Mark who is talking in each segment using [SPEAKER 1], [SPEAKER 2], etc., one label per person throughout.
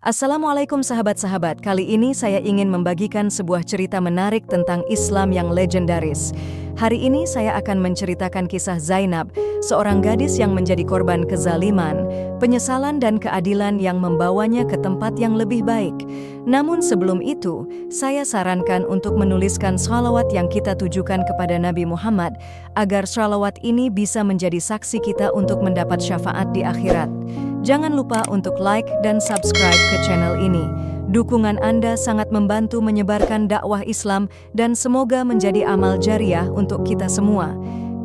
[SPEAKER 1] Assalamualaikum sahabat-sahabat, kali ini saya ingin membagikan sebuah cerita menarik tentang Islam yang legendaris. Hari ini saya akan menceritakan kisah Zainab, seorang gadis yang menjadi korban kezaliman, penyesalan dan keadilan yang membawanya ke tempat yang lebih baik. Namun sebelum itu, saya sarankan untuk menuliskan shalawat yang kita tujukan kepada Nabi Muhammad, agar shalawat ini bisa menjadi saksi kita untuk mendapat syafaat di akhirat. Jangan lupa untuk like dan subscribe ke channel ini. Dukungan Anda sangat membantu menyebarkan dakwah Islam dan semoga menjadi amal jariah untuk kita semua.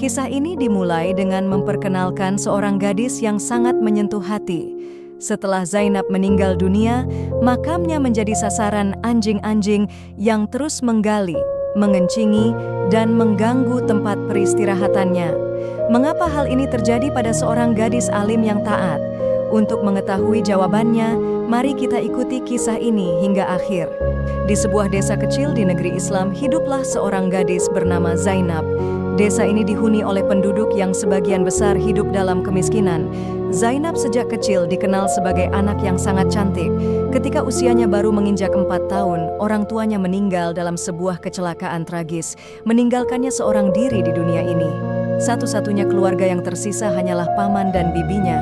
[SPEAKER 1] Kisah ini dimulai dengan memperkenalkan seorang gadis yang sangat menyentuh hati. Setelah Zainab meninggal dunia, makamnya menjadi sasaran anjing-anjing yang terus menggali, mengencingi, dan mengganggu tempat peristirahatannya. Mengapa hal ini terjadi pada seorang gadis alim yang taat? Untuk mengetahui jawabannya, mari kita ikuti kisah ini hingga akhir. Di sebuah desa kecil di negeri Islam, hiduplah seorang gadis bernama Zainab. Desa ini dihuni oleh penduduk yang sebagian besar hidup dalam kemiskinan. Zainab sejak kecil dikenal sebagai anak yang sangat cantik. Ketika usianya baru menginjak 4 tahun, orang tuanya meninggal dalam sebuah kecelakaan tragis, meninggalkannya seorang diri di dunia ini. Satu-satunya keluarga yang tersisa hanyalah paman dan bibinya.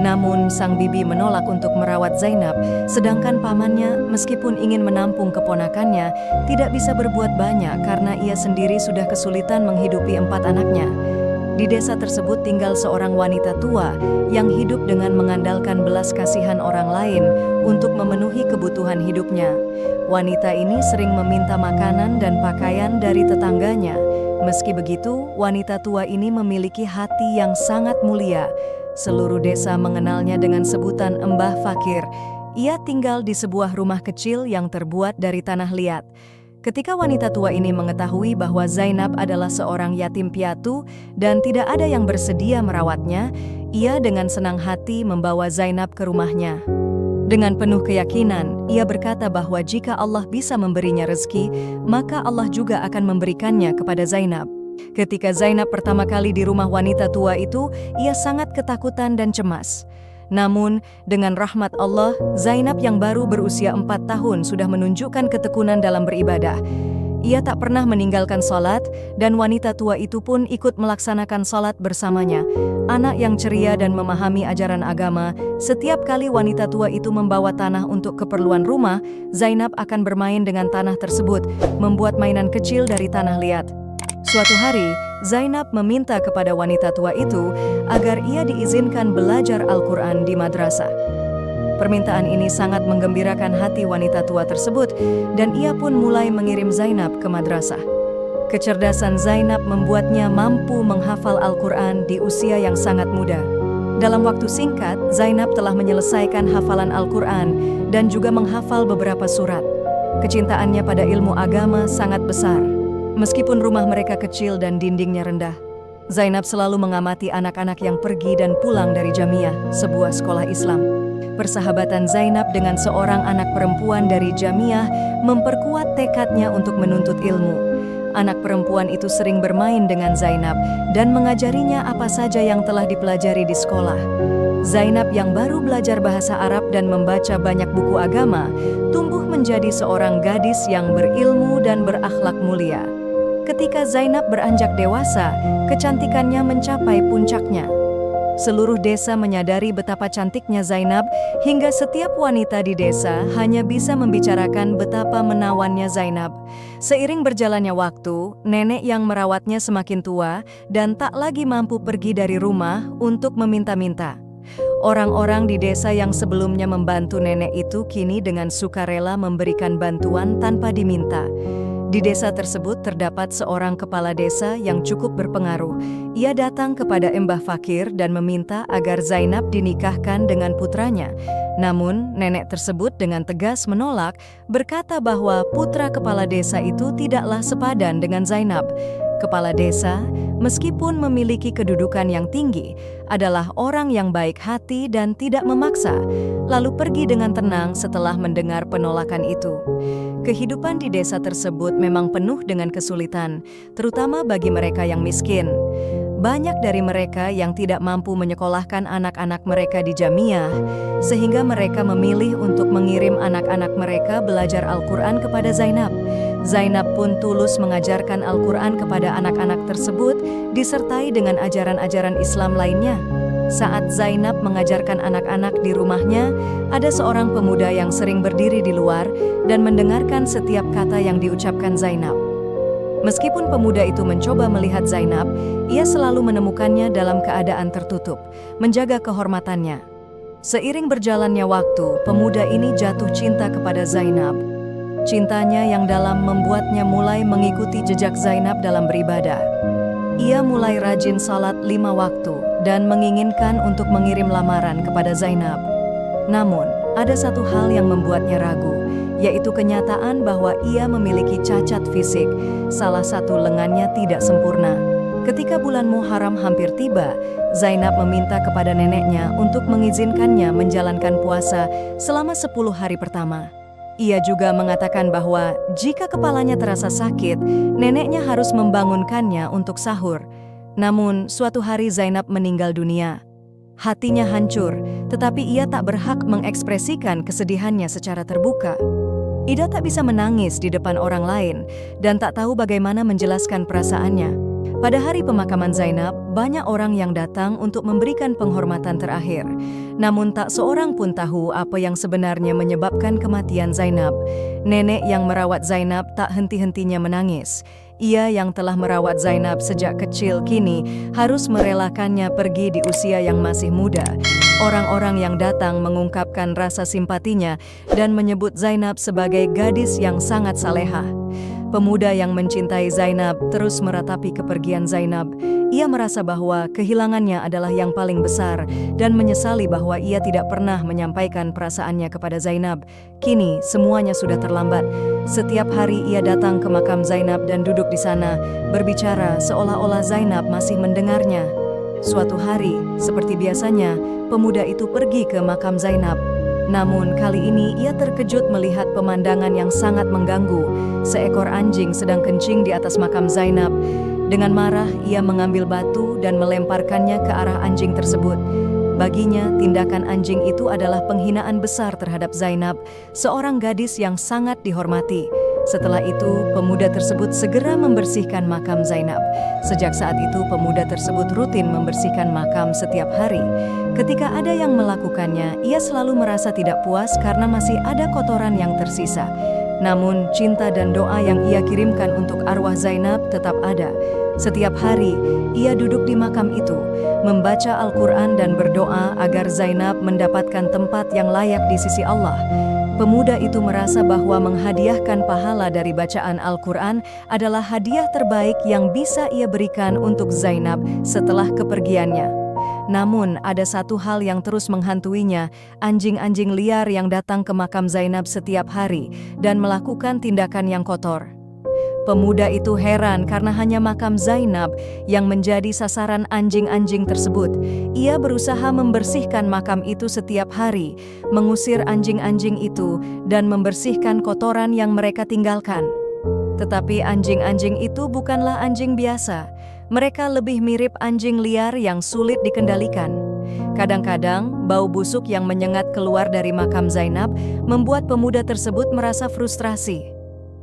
[SPEAKER 1] Namun, sang bibi menolak untuk merawat Zainab, sedangkan pamannya, meskipun ingin menampung keponakannya, tidak bisa berbuat banyak karena ia sendiri sudah kesulitan menghidupi 4 anaknya. Di desa tersebut tinggal seorang wanita tua yang hidup dengan mengandalkan belas kasihan orang lain untuk memenuhi kebutuhan hidupnya. Wanita ini sering meminta makanan dan pakaian dari tetangganya. Meski begitu, wanita tua ini memiliki hati yang sangat mulia. Seluruh desa mengenalnya dengan sebutan Mbah Fakir. Ia tinggal di sebuah rumah kecil yang terbuat dari tanah liat. Ketika wanita tua ini mengetahui bahwa Zainab adalah seorang yatim piatu dan tidak ada yang bersedia merawatnya, ia dengan senang hati membawa Zainab ke rumahnya. Dengan penuh keyakinan, ia berkata bahwa jika Allah bisa memberinya rezeki, maka Allah juga akan memberikannya kepada Zainab. Ketika Zainab pertama kali di rumah wanita tua itu, ia sangat ketakutan dan cemas. Namun, dengan rahmat Allah, Zainab yang baru berusia 4 tahun sudah menunjukkan ketekunan dalam beribadah. Ia tak pernah meninggalkan sholat, dan wanita tua itu pun ikut melaksanakan sholat bersamanya. Anak yang ceria dan memahami ajaran agama, setiap kali wanita tua itu membawa tanah untuk keperluan rumah, Zainab akan bermain dengan tanah tersebut, membuat mainan kecil dari tanah liat. Suatu hari, Zainab meminta kepada wanita tua itu agar ia diizinkan belajar Al-Quran di madrasah. Permintaan ini sangat menggembirakan hati wanita tua tersebut, dan ia pun mulai mengirim Zainab ke madrasah. Kecerdasan Zainab membuatnya mampu menghafal Al-Quran di usia yang sangat muda. Dalam waktu singkat, Zainab telah menyelesaikan hafalan Al-Quran dan juga menghafal beberapa surat. Kecintaannya pada ilmu agama sangat besar. Meskipun rumah mereka kecil dan dindingnya rendah, Zainab selalu mengamati anak-anak yang pergi dan pulang dari Jamiah, sebuah sekolah Islam. Persahabatan Zainab dengan seorang anak perempuan dari Jamiah memperkuat tekadnya untuk menuntut ilmu. Anak perempuan itu sering bermain dengan Zainab dan mengajarinya apa saja yang telah dipelajari di sekolah. Zainab yang baru belajar bahasa Arab dan membaca banyak buku agama, tumbuh menjadi seorang gadis yang berilmu dan berakhlak mulia. Ketika Zainab beranjak dewasa, kecantikannya mencapai puncaknya. Seluruh desa menyadari betapa cantiknya Zainab, hingga setiap wanita di desa hanya bisa membicarakan betapa menawannya Zainab. Seiring berjalannya waktu, nenek yang merawatnya semakin tua dan tak lagi mampu pergi dari rumah untuk meminta-minta. Orang-orang di desa yang sebelumnya membantu nenek itu kini dengan sukarela memberikan bantuan tanpa diminta. Di desa tersebut terdapat seorang kepala desa yang cukup berpengaruh. Ia datang kepada Mbah Fakir dan meminta agar Zainab dinikahkan dengan putranya. Namun, nenek tersebut dengan tegas menolak, berkata bahwa putra kepala desa itu tidaklah sepadan dengan Zainab. Kepala desa, meskipun memiliki kedudukan yang tinggi, adalah orang yang baik hati dan tidak memaksa, lalu pergi dengan tenang setelah mendengar penolakan itu. Kehidupan di desa tersebut memang penuh dengan kesulitan, terutama bagi mereka yang miskin. banyak dari mereka yang tidak mampu menyekolahkan anak-anak mereka di jamiah, sehingga mereka memilih untuk mengirim anak-anak mereka belajar Al-Quran kepada Zainab. Zainab pun tulus mengajarkan Al-Quran kepada anak-anak tersebut, disertai dengan ajaran-ajaran Islam lainnya. Saat Zainab mengajarkan anak-anak di rumahnya, ada seorang pemuda yang sering berdiri di luar dan mendengarkan setiap kata yang diucapkan Zainab. Meskipun pemuda itu mencoba melihat Zainab, ia selalu menemukannya dalam keadaan tertutup, menjaga kehormatannya. Seiring berjalannya waktu, pemuda ini jatuh cinta kepada Zainab. Cintanya yang dalam membuatnya mulai mengikuti jejak Zainab dalam beribadah. Ia mulai rajin salat 5 waktu dan menginginkan untuk mengirim lamaran kepada Zainab. Namun, ada satu hal yang membuatnya ragu, yaitu kenyataan bahwa ia memiliki cacat fisik, salah satu lengannya tidak sempurna. Ketika bulan Muharram hampir tiba, Zainab meminta kepada neneknya untuk mengizinkannya menjalankan puasa selama 10 hari pertama. Ia juga mengatakan bahwa jika kepalanya terasa sakit, neneknya harus membangunkannya untuk sahur. Namun, suatu hari Zainab meninggal dunia. Hatinya hancur, tetapi ia tak berhak mengekspresikan kesedihannya secara terbuka. Ida tak bisa menangis di depan orang lain dan tak tahu bagaimana menjelaskan perasaannya. Pada hari pemakaman Zainab, banyak orang yang datang untuk memberikan penghormatan terakhir. Namun tak seorang pun tahu apa yang sebenarnya menyebabkan kematian Zainab. Nenek yang merawat Zainab tak henti-hentinya menangis. Ia yang telah merawat Zainab sejak kecil kini harus merelakannya pergi di usia yang masih muda. Orang-orang yang datang mengungkapkan rasa simpatinya dan menyebut Zainab sebagai gadis yang sangat salehah. Pemuda yang mencintai Zainab terus meratapi kepergian Zainab. Ia merasa bahwa kehilangannya adalah yang paling besar dan menyesali bahwa ia tidak pernah menyampaikan perasaannya kepada Zainab. Kini semuanya sudah terlambat. Setiap hari ia datang ke makam Zainab dan duduk di sana, berbicara seolah-olah Zainab masih mendengarnya. Suatu hari, seperti biasanya, pemuda itu pergi ke makam Zainab. Namun kali ini ia terkejut melihat pemandangan yang sangat mengganggu. Seekor anjing sedang kencing di atas makam Zainab. Dengan marah, ia mengambil batu dan melemparkannya ke arah anjing tersebut. Baginya, tindakan anjing itu adalah penghinaan besar terhadap Zainab, seorang gadis yang sangat dihormati. Setelah itu, pemuda tersebut segera membersihkan makam Zainab. Sejak saat itu, pemuda tersebut rutin membersihkan makam setiap hari. Ketika ada yang melakukannya, ia selalu merasa tidak puas karena masih ada kotoran yang tersisa. Namun, cinta dan doa yang ia kirimkan untuk arwah Zainab tetap ada. Setiap hari, ia duduk di makam itu, membaca Al-Quran dan berdoa agar Zainab mendapatkan tempat yang layak di sisi Allah. Pemuda itu merasa bahwa menghadiahkan pahala dari bacaan Al-Quran adalah hadiah terbaik yang bisa ia berikan untuk Zainab setelah kepergiannya. Namun, ada satu hal yang terus menghantuinya, anjing-anjing liar yang datang ke makam Zainab setiap hari dan melakukan tindakan yang kotor. Pemuda itu heran karena hanya makam Zainab yang menjadi sasaran anjing-anjing tersebut. Ia berusaha membersihkan makam itu setiap hari, mengusir anjing-anjing itu dan membersihkan kotoran yang mereka tinggalkan. Tetapi anjing-anjing itu bukanlah anjing biasa. Mereka lebih mirip anjing liar yang sulit dikendalikan. Kadang-kadang, bau busuk yang menyengat keluar dari makam Zainab membuat pemuda tersebut merasa frustrasi.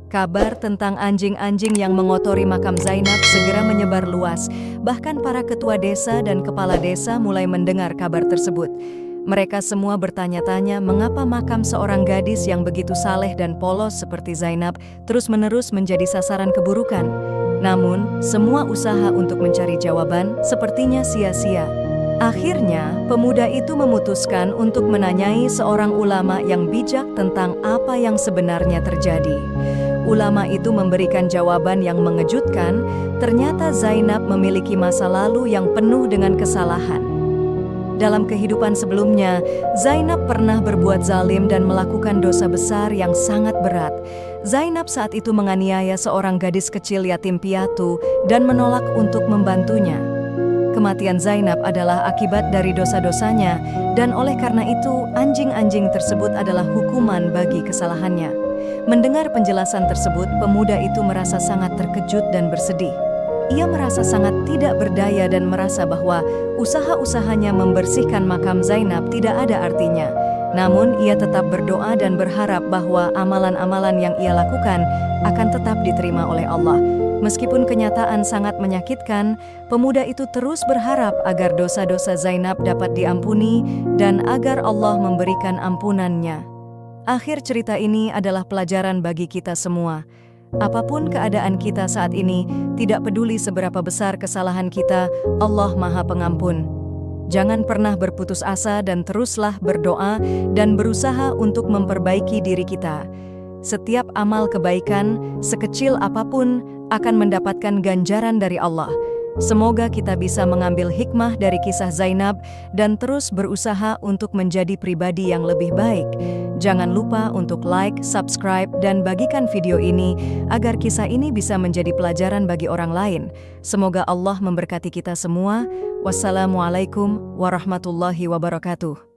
[SPEAKER 1] Kabar tentang anjing-anjing yang mengotori makam Zainab segera menyebar luas. Bahkan para ketua desa dan kepala desa mulai mendengar kabar tersebut. Mereka semua bertanya-tanya mengapa makam seorang gadis yang begitu saleh dan polos seperti Zainab terus-menerus menjadi sasaran keburukan. Namun, semua usaha untuk mencari jawaban sepertinya sia-sia. Akhirnya, pemuda itu memutuskan untuk menanyai seorang ulama yang bijak tentang apa yang sebenarnya terjadi. Ulama itu memberikan jawaban yang mengejutkan. Ternyata Zainab memiliki masa lalu yang penuh dengan kesalahan. Dalam kehidupan sebelumnya, Zainab pernah berbuat zalim dan melakukan dosa besar yang sangat berat. Zainab saat itu menganiaya seorang gadis kecil yatim piatu dan menolak untuk membantunya. Kematian Zainab adalah akibat dari dosa-dosanya, dan oleh karena itu, anjing-anjing tersebut adalah hukuman bagi kesalahannya. Mendengar penjelasan tersebut, pemuda itu merasa sangat terkejut dan bersedih. Ia merasa sangat tidak berdaya dan merasa bahwa usaha-usahanya membersihkan makam Zainab tidak ada artinya. Namun ia tetap berdoa dan berharap bahwa amalan-amalan yang ia lakukan akan tetap diterima oleh Allah. Meskipun kenyataan sangat menyakitkan, pemuda itu terus berharap agar dosa-dosa Zainab dapat diampuni dan agar Allah memberikan ampunannya. Akhir cerita ini adalah pelajaran bagi kita semua. Apapun keadaan kita saat ini, tidak peduli seberapa besar kesalahan kita, Allah Maha Pengampun. Jangan pernah berputus asa dan teruslah berdoa dan berusaha untuk memperbaiki diri kita. Setiap amal kebaikan, sekecil apapun, akan mendapatkan ganjaran dari Allah. Semoga kita bisa mengambil hikmah dari kisah Zainab dan terus berusaha untuk menjadi pribadi yang lebih baik. Jangan lupa untuk like, subscribe, dan bagikan video ini agar kisah ini bisa menjadi pelajaran bagi orang lain. Semoga Allah memberkati kita semua. Wassalamualaikum warahmatullahi wabarakatuh.